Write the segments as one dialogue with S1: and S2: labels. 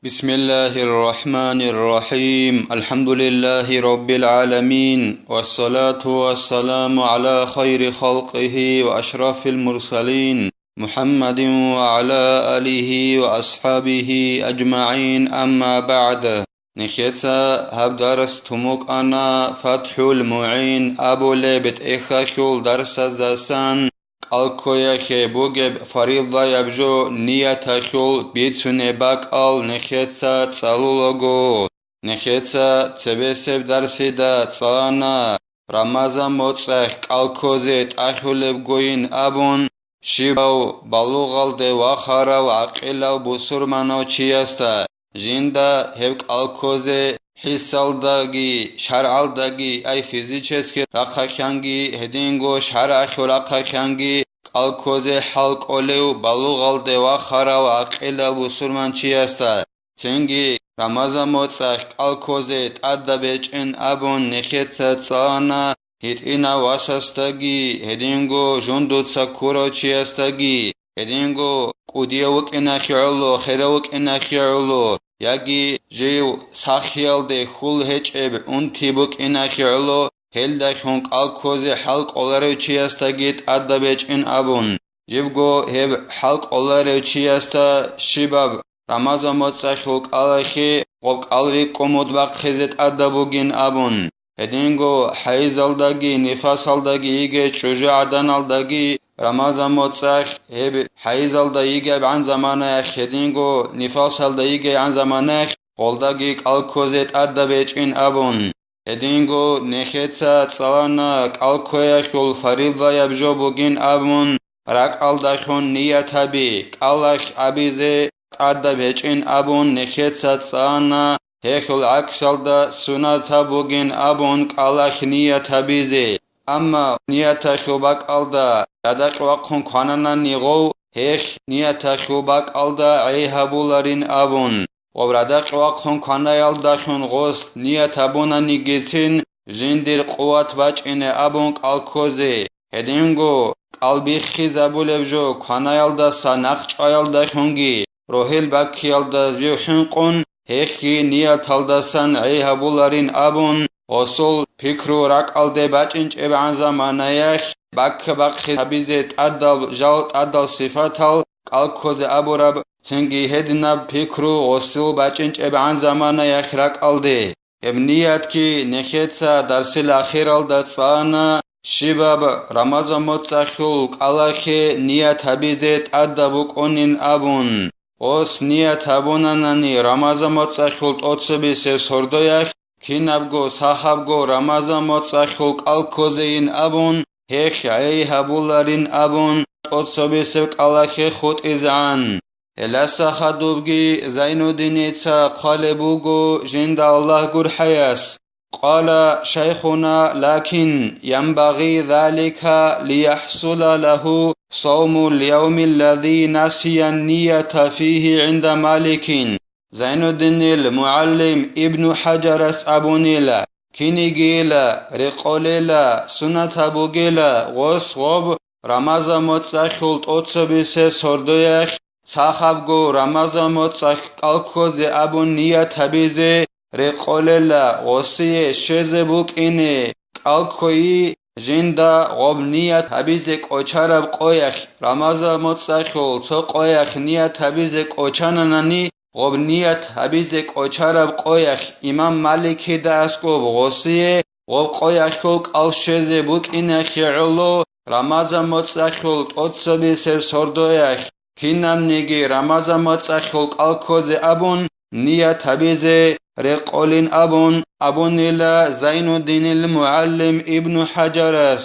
S1: بسم الله الرحمن الرحيم الحمد لله رب العالمين والصلاة والسلام على خير خلقه وأشرف المرسلين محمد وعلى آله وأصحابه أجمعين أما بعد نخيتسا هب درس تموك أنا فتح المعين أبو ليبت إخاكول درس الزاسان алкояхе бугеб фарилда ябжо ниятахул бицунебак ал нехеца цалулого нехеца цебесеб дарсида цана рамазан моцех алкозе тахулеб гоин абун шибау балугалде вахарав ақилав бусурмано чияста жинда хев алкозе حسالداگی شرعالداگی ای فیزیچسکی رقاکانگی هدینگو شرعخو رقاکانگی قلکوز حلق اولیو بلوغالده و خرا و عقیله و سرمان چی استا چنگی رمضان موچخ قلکوزت ادبچ ان ابون نخیت سانا هیت اینا واسستاگی هدینگو جندوت سکورو چی استاگی هدینگو قودیوک اناخیعلو خیروک اناخیعلو یاگی جیو ساخیالده خول هچب اون تیبوک اناخیعلو هلدخون قلکوز حلق اولارو چی استاگیت ادبچ ان ابون جیبگو هب حلق اولارو چی استا شیباب رمضان موچخوک آلاخی قوک آلوی کمود باق خیزت ادبوگین ابون هدینگو حیزالداگی نفاسالداگی ایگه چوجو عدنالداگی رمضان موچخ هب حیزالدا ایگه عن زمانه هدینگو نفاسالدا ایگه عن زمانه قولداگی قلکوزت ادبچ این ابون هدینگو نخیتسا صلانا قلکویخول فریضا یبجو بوگین ابون رک الدخون نیتابی قلخ ابیزه ادبچ این ابون نخیتسا صلانا هیخول عکسالدا سنتا بوگین ابون قلخ نیتابیزه اما نیتخو باک الدا یادق وقون کانانا نیغو هیخ نیتخو باک الدا عیهبولارین ابون و ردق وقون کانایالداشون غست نیتابونا نیگیسین جندیر قوات باچ این ابون قلکوزه هدینگو قلبی خیزابولبجو کانایالدا سانخچ آیالداشونگی روحیل باکیالدا زیوحنقون هیخی نیتالداسان عیهبولارین ابون اصول فکرو رک الده بچنچ ابعان زمانیخ بک حبیزت ادل جالت ادل صفتال قلکوز ابو رب چنگی هدنب فکرو اصول بچنچ ابعان زمانیخ رک الده ابنیت کی نخیتسا درسل اخیر الده صانا شباب رمضان موچخول قلخی نیت حبیزت ادبوک اونین ابون اوس نیت ابونانانی رمضان موچخول اوتسبی سردویخ کینابگو صاحبگو رمضان موچخول قلکوزین ابون هیخ عیهبولارین ابون اوتسبی سوک قلخی خود ازعان الاسا خدوبگی زینودینیتسا قالبوگو جند الله گر حیاس قال شيخنا لكن ينبغي ذلك ليحصل له صوم اليوم الذي نسي النية فيه عند مالك زين الدين المعلم ابن حجر أبونيلا كينيجيلا رقوليلا سنة أبوغيلا غصغب رمضان موچخول اوتسبيس سردويخ صاحبگو رمضان موچخ قلکوز ابون نیت حبیزه رقوللا غصیه شزبوک اینه قلکوی جندا غب نیت حبیزه قوچارب قویخ رمضان موچخول تو قویخ نیت حبیزه قوچاننانی غب نیت حبیزه قوچارب قویخ امام مالکی دستگوب غصیه غب قویخول قل شزبوک اینه خیعلو رمضان موچخول اوتسبی سردویخ کینم نگی رمضان موچخول قلکوز ابون نیت حبیزه رقولين أبون إلى زين الدين المعلم ابن حجر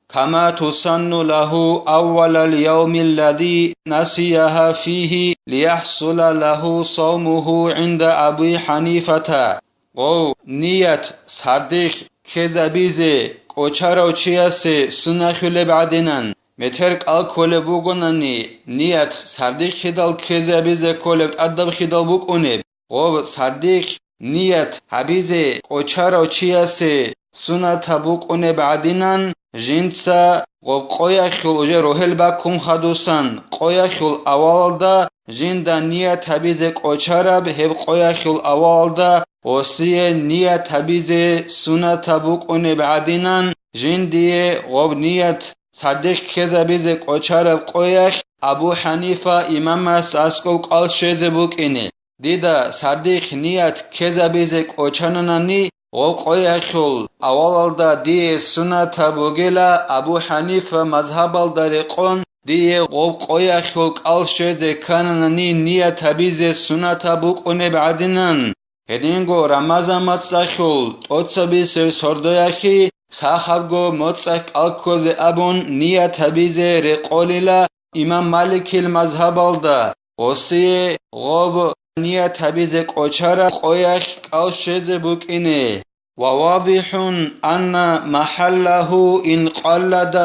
S1: كما تسن له أول اليوم الذي نسيها فيه ليحصل له صومه عند أبي حنيفة او نيت سردخ كزبيزه قوچارو چياسه سنخل بعدنن مترك الكل بوغنني نيت سردخ خدال كزبيزه كولب أدب خدال بوغنب او سردخ نیت حبیزه قوچارو چیاسه سنت بوقونه بعدینن жинца гоб qoyaxul uje rohelba kum khadusan qoyaxul avalda jinda niya tabize qoçarab heb qoyaxul avalda osiye niya tabize sunata buqone badinan jindiye gob niyat sadek kezabize qoçarab qoyax Abu Hanifa imamas askol qal sheze buqine dida sadek niyat kezabize qoçananani غو قویخول اولالدا دی سنتا بوگلا ابو حنیفه مذهبال دریقون دی غو قویخول قال شوزه کنننی نیا تبیز سنتا بوقونه بعدنن هدینگو رمضان متسخول اوتسبی سر سردویخی صاحبگو متسخ الکوز ابون نیا تبیز رقولیلا امام مالک المذهبال دا غوسی غو نیا تبیز قوچارا قویخ قال شوزه بوقینه وواضح أن محله إن قلد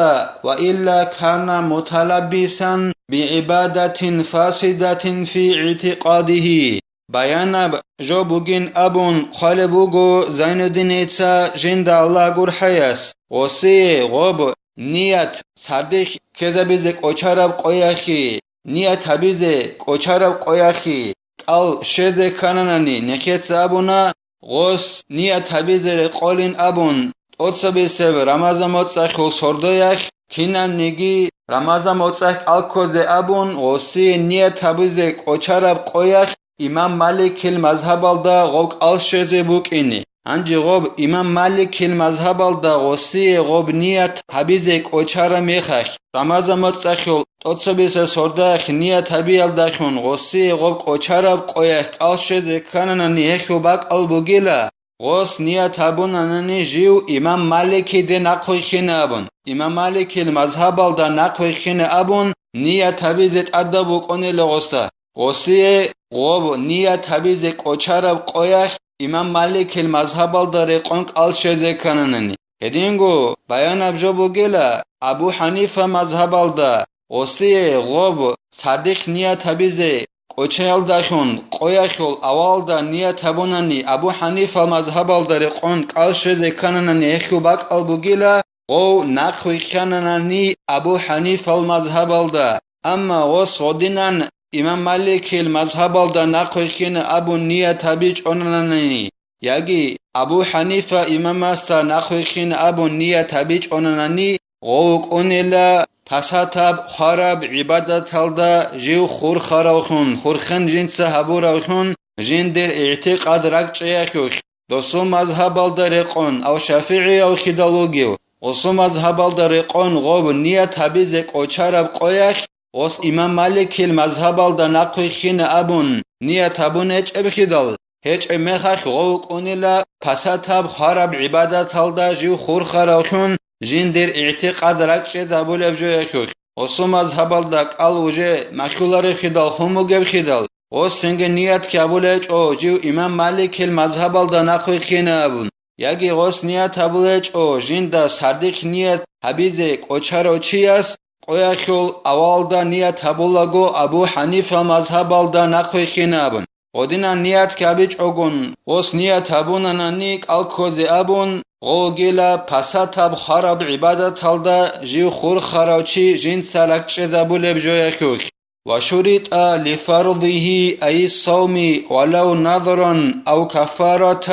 S1: وإلا كان متلبسا بعبادة فاسدة في اعتقاده بيان جو بوغين أبون خالبوغو زين الدين إتسا جند الله قر حياس وسي غوب نيت صدق كذبزك أچارب قوياخي نيت هبزك أچارب قوياخي قال شزه كانناني نكيت سابونا غوس نيت هبيزر قولين أبون أتصبيسب رمضان متسخ سردويخ كينان نيجي رمضان متسخ الكوز أبون غوسي نيت هبيزر قوچارب قويخ إمام مالك المذهب الدا غوك الشزي بوك إني انجي غوب إمام مالك المذهب الدا غوسي غوب نيت هبيزر قوچارا ميخخ رمضان متسخ أتصبيسب سردويخ نيت هبي الداخون غوسي غوب قوچارب قويخ الشزي كاننا نيخو باك البوغيلا غوس نيت هبونانني جيو إمام مالك دي نقوي خينه أبون إمام مالك المذهب الدا نقوي خينه أبون نيت هبيزت أدبو قوني لغوستا غوسي غوب نيت هبيزك قوچارب قويخ إمام مالك المذهب الدا رقونك الشزي كاننني هدينغو بيان أبجو بوغيلا أبو حنيفة مذهب الدا غوسي غوب صدق نيت هبيزي قوچال داشون قويخول اولدا نيت هبوناني ابو حنيفه مذهب الدرقون قال شزه كاننني اخو باك البوغيلا غو نخوي خاننني ابو حنيفه المذهب الدا اما غوس غدينان امام مالك المذهب الدا نخوي خين ابو نيت هبيج اوننني ياغي ابو حنيفه امام استا نخوي خين ابو نيت هبيج اوننني غو قونيلا پساتب خراب عبادت هلدا جیو خور خراوخون خورخن جنس هبوراوخون جن در اعتقاد رکچیاخوخ دوسو مذهب الدرقون او شافعی او خدالوگیو وسو مذهب الدرقون غوب نیت هبیزک او چرب قویخ وس امام مالک المذهب الدنقوی خین ابون نیت هبون اچ ابخدال هچ امخخ غوق اونیلا پساتب خراب عبادت هلدا جیو خور خراوخون جن در اعتقاد رکشه دابول ابجوی اخوخ وسو مذهب الدق الوجه مشکولار خدال خموگب خدال وس سنگ نیت کابول اچ او جیو امام مالک المذهب الدنقوی خین ابون یاگی غوس نیت هبول اچ او جن دا صدق نیت هبیزک او چرا چیاس قویخول اولدا نیت هبولگو ابو حنیفه مذهب الدنقوی خین ابون ودینا نیت کابیچ اوگون وس نیت هبونانانیک الکوز ابون غوگیلا پساتب خراب عبادت هلدا جیو خور خراوچی جن سرک شزابول بجوی خوخ و شريط لفرضه أي الصوم ولو نظرا أو كفارة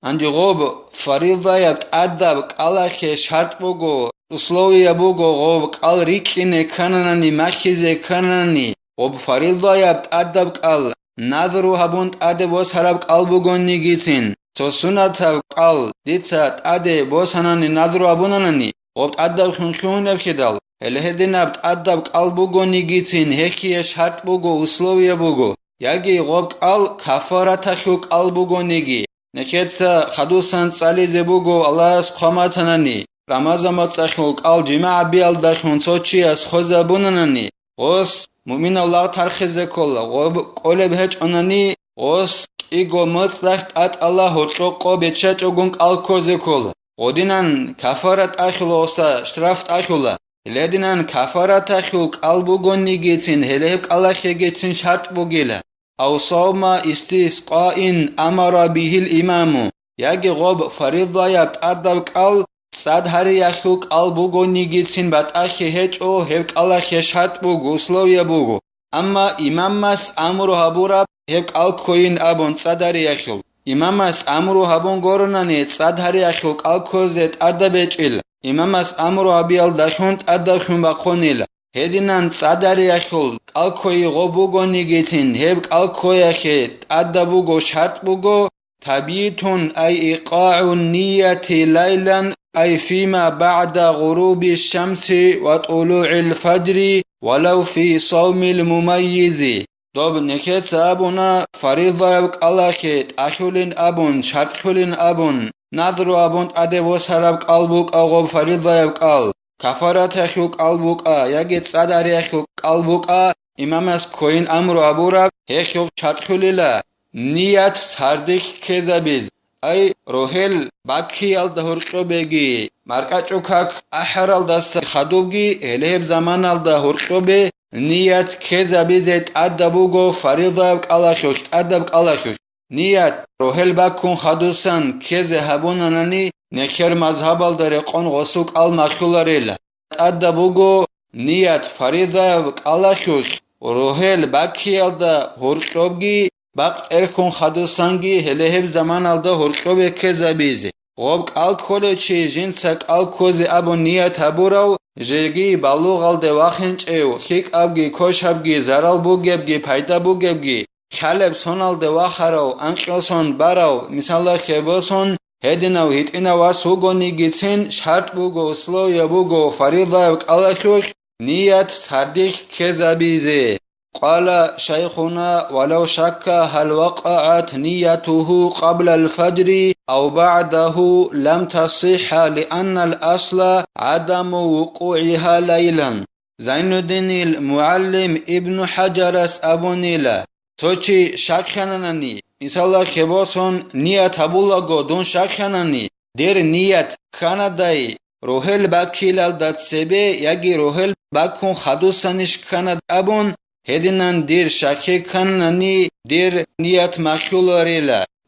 S1: عند غوب فريضة يتأدب قالك شرط بوغو условия بوغو غوب قال ريكين كاننني مخيزي كاننني غوب فريضة يتأدب قال نظرو هبونت أدب وسهرب قال بوغون نيجيتين تو سنة قال ديتسات أدب وسهنني نظرو هبوننني غوب أدب خنخون بخدال الهديناب أدب قال بوغون نيجيتين هكي شرط بوغو условия بوغو ياگي غوب قال كفارة خو قال بوغون نيجي نكيتسا خدوسان صاليزي بوغو الله سقامتنني رمضان متصخو قال جماع بيال دخون صوتشي اس خوزابوننني غوس مؤمن الله ترخيز كل غوب قولب هج انني غوس ايغو متصخت ات الله حقوق بيتشچ اوغون قال كوزي كل غودينان كفارت اخلوسا شرافت اخلا لدينان كفارت اخو قال بوغون نيگيتين هلهب الله خيگيتين شرط بوگيلا او صوم استسقاء امر به الامام ياگي غوب فريضه يتأدب قال صدهری اخیو قلبوگو نیگیتین بات اخی هچ او هف قلخی شرط بوگو اسلویا بوگو اما امامس امرو هبورا هف قلکوین ابون صدهری اخیو امامس امرو هبون گورنانی صدهری اخیو قلکوزت ادبچیل امامس امرو ابیال دخوند ادخون بخونیل هدینان صدهری اخیو قلکوی غبوگو نیگیتین هف قلکوی اخی ادبوگو شرط بوگو تبيتون أي إيقاع النية ليلا أي فيما بعد غروب الشمس وطلوع الفجر ولو في صوم المميز دوب نكت أبونا فريضة يبك الله خيت أخولين أبون شرطولين أبون نظر أبون أدو سرب قلبك أغب فريضة يبك أل كفارات أخوك قلبك يجد صدر أخوك قلبك إمام اس كوين أمر أبورك هخوك شرطولي نيات سردخ كزابيز أي روهل باكي الدهور قبيجي مركاتشوكاك أحرال داس خدوبجي إلهب زمان الدهور قبي نيات كزابيزت أدبوغو فريضة الله أدب الله نيات روهل باكون خدوسان كزهبونانني نخير مذهب الدرقون غسوك المخولاريل أدبوغو نيات فريضة الله روهل باكي الدهور قبيجي باق ارخون خدوسانگی هلهب زمان الدا هرقوب کزابیزی غوب الکولچی جنسک الکوزی ابو نیت هبورو جرگی بالوغ الده واخنچ ایو خیک ابگی کوش ابگی زرال بوگبگی پیدا بوگبگی خلب سون الده واخرو انقلسون براو مثلا خباسون هدینو هیتینا واسوگو نیگیتین شرط بوگو اسلو یبوگو فریضه وکالکوک نیت سردیخ کزابیزی قال شيخنا ولو شك هل وقعت نيته قبل الفجر أو بعده لم تصح لأن الأصل عدم وقوعها ليلا زين الدين المعلم ابن حجر أبو نيلة توشي شاكخاناني مثلا خباسون نيت هبولغو دون شاكخاناني دير نيت كانداي روهل باكيلال دات سبي يجي روهل باكون خدوسانش كاند أبون هدینان دیر شکی کنانی دیر نیت مخیولاری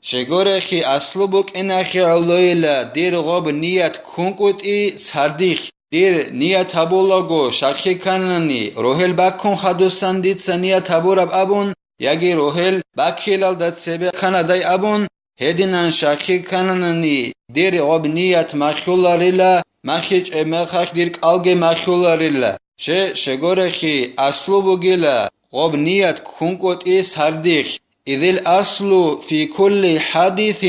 S1: شگورخی اصلو بک انخی علویلا دیر غاب نیت کنکوت ای سردیخ دیر نیت هبولاگو شکی کنانی روهل بکن خدوستان دیت نیت هبورب ابون یگی روهل بکیلال داد سبه خندای ابون هدینان شکی کنانی دیر غاب نیت مخیولاری مخیچ مخاک دیر الگ مخیولاری شگورخی اصلو بگیلا غب نیت کنکوت ای سردیخ إذ الأصل في كل حديث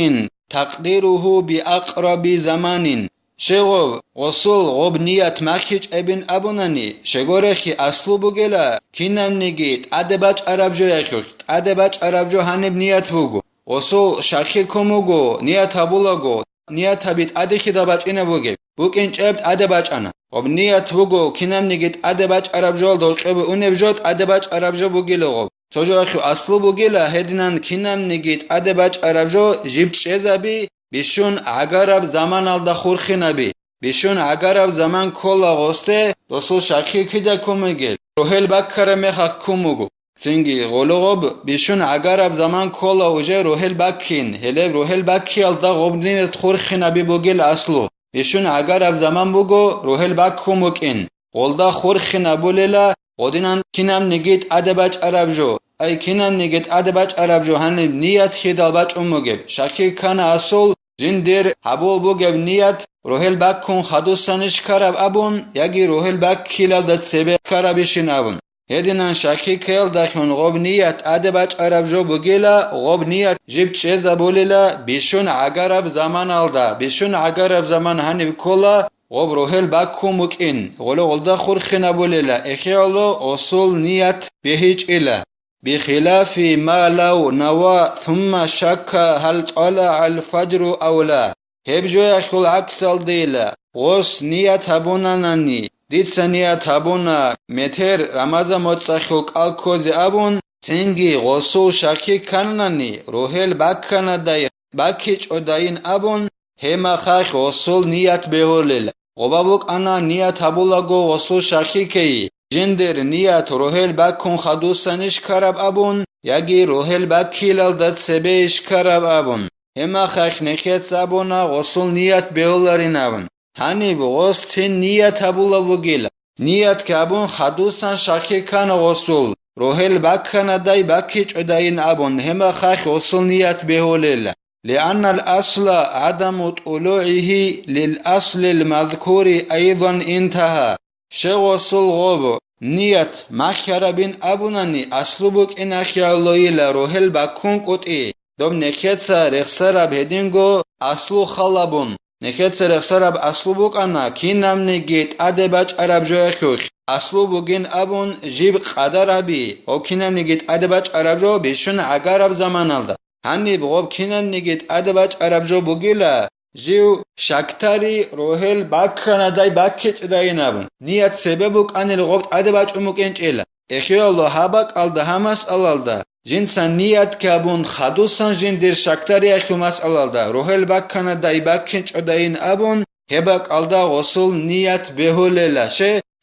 S1: تقديره بأقرب زمان شغب وصل غب نيت مخيج ابن أبوناني شغورخي أصل بگلا كينام نگيت أدباج عرب جو يخوش أدباج عرب جو هنب نيت بگو وصل شاكي كموگو نيت هبولاگو نيت هبيت أدخي دباج إنا بگب بوكين چبت أدباج أنا غب نيت بگو كينام نگيت أدباج عرب جو دولقب اونب جوت أدباج عرب جو بگلا غب توجه اخو اصلو بگیلا هدینان کینم نگید ادباج عربجو جیبت شزابی بیشون عگرب زمان الدا خورخی نبی بیشون عگرب زمان کولا غسته رسول شاکی کده کمگل روحل بکر مخاق کمگو سنگی غلوغب بیشون عگرب زمان کولا وجه روحل بکین هلی روحل بکی الدا غبنین خورخی نبی بگیل اصلو بیشون عگرب زمان بگو روحل بک کمگین غلدا خورخی نبولیلا ودینان کینم نگید ادباج عربجو ای کینم نگید ادباج عربجو هنب نیت خیدالباج مگب شکی کن اصل جندر حبول بگب نیت روحل بک کن خدوستانش کرب ابون یکی روحل بک کیلال داد سبه کربشین ابون هدینان شکی کل دخون غب نیت ادباج عربجو بگیلا غب نیت جیب چه بولیلا بیشون عگرب زمان الدا بیشون عگرب زمان هنب کلا غب روحل باكو مكين غلو غلدا خورخي نبوليلا اخيالو اصول نيت بهيج إلا بخلاف ما لو نوى ثم شك هل طلع الفجر أو لا هبجو يخل عكس الديلا غوص نيت هبونا ناني ديتس نيت هبونا متر رمضا متصخوك الكوزي أبون تنجي غوصو شاكي كانناني روحل باكنا داي باكيج وداين أبون هما خاخ غوصول نيت بهوليلا غبابوك أنا نيت هبولاغو وصل شاكي كي جندر نيت روحل باكون خدوسانش كرب أبون يجي روحل باكيلال داد سبيش كرب أبون هما خاخ نخيت سابونا وصل نيت بهولارين أبون hani bogos tin niyat abula bugila niyat kabun khadusan shakhi kan ghusul rohel bakkana dai bakki chodain abun hema khakh usul niyat beholela لأن الأصل عدم طلوعه للأصل المذكور أيضا انتهى شغص الغب نيت مخربين أبوناني أصلبك إن أخيالويلا روهل باكون قطئ دوم نكتسا رخصرب هدينغو أصلو خلابون نكتسا رخصرب أصلبك أنا كينام نجيت أدباج عرب جوخوخ أصلبوغين أبون جيب قدربي أو كينام نجيت أدباج عرب جو بيشون عقارب زمان الدا هنی بغاب کینن نگید ادباج عرب جو بگیلا جیو شکتاری روهل باکخانه دای باکچ دای نبون نیت سببوک انل غاب ادباج اموکنچ ایلا اخیالو هباک الدا همس الالدا جنسان نیت کابون خدوسان جن در شکتاری اخیومس الالدا روهل باکخانه دای باکچ داین ابون هباک الدا غسل نیت بهولیلا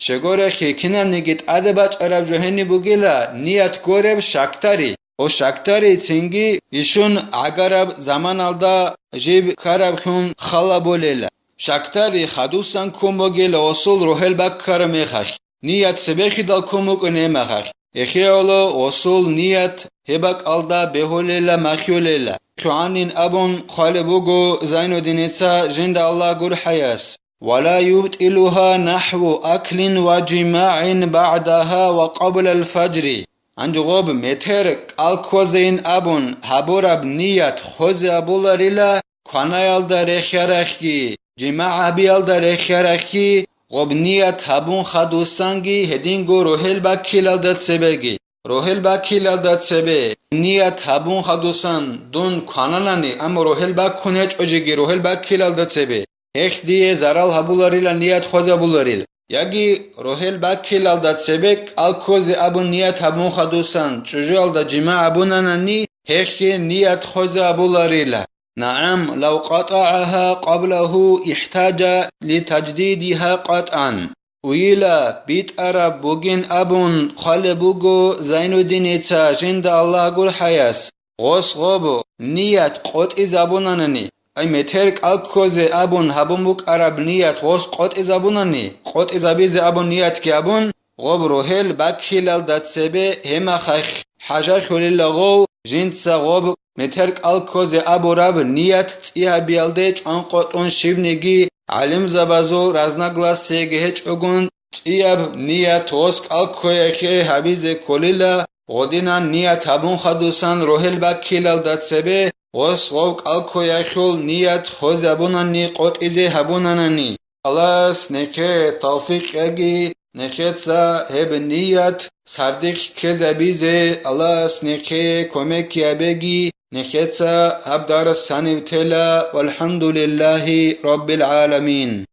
S1: شگوره خیکینن نگید ادباج عرب جو هنی بگیلا نیت گورب شکتاری O şaktari çingi işun agarab zaman alda jib karab khun khala bolela. Şaktari khadusan kumogela osul rohel bak karamekh. Niyat sebehi dal kumuk önemekh. Ekhiyalo osul niyat hebak alda beholela makyolela. Khuanin abun khalebugo Zainuddin etsa jinda Allah gur hayas. ولا يبطلها نحو أكل وجماع بعدها وقبل الفجر انجغوب متر الکوزین ابون حبورب نیت خوز ابولریلا کنایل در خیرخی جماع بیال در خیرخی غوب نیت هبون خدوسانگی هدینگو روهل باکیلال داد سبگی روهل باکیلال داد سبه نیت هبون خدوسان دون کنانانی اما روهل باک کنیچ اجگی روهل باکیلال داد سبه هخ دیه زرال هبولریلا نیت خوز ابولریلا یکی روهل باکیل الداد سبک الکوز ابون نیت هبون خدوسان چجو الدا جماع ابونانانی هخی نیت خوز ابولاریلا نعم لو قطعها قبله احتاج لتجديدها قطعا ویلا بیت عرب بوگین ابون خال بوگو زینودین ایتا جند الله گل حیاس غوص غوبو نیت قطع زبونانانی ای مترک الکوز ابون هبون بوک عرب نیت غوص قطع زبونانی قطع زبیز ابون نیت که ابون غوب روهل بکیلال داد سبه همه خیخ حجر خولی لغو جنس غوب مترک الکوز ابو رب نیت تیه بیالده چان قطعون شیونگی علم زبازو رزنگلاس سیگه هچ اگون تیه نیت غوص الکوی خی حبیز کلیلا غدینان نیت هبون خدوسان روهل بکیلال داد سبه غوص غوک الکوی خول نیت خوز ابونانی قطعیزه هبونانانی خلاص نکه توفیق اگی نکه تسا هب نیت سردیق که زبیزه خلاص نکه کمک یابگی نکه تسا هب دار سنیو تلا والحمد لله رب العالمین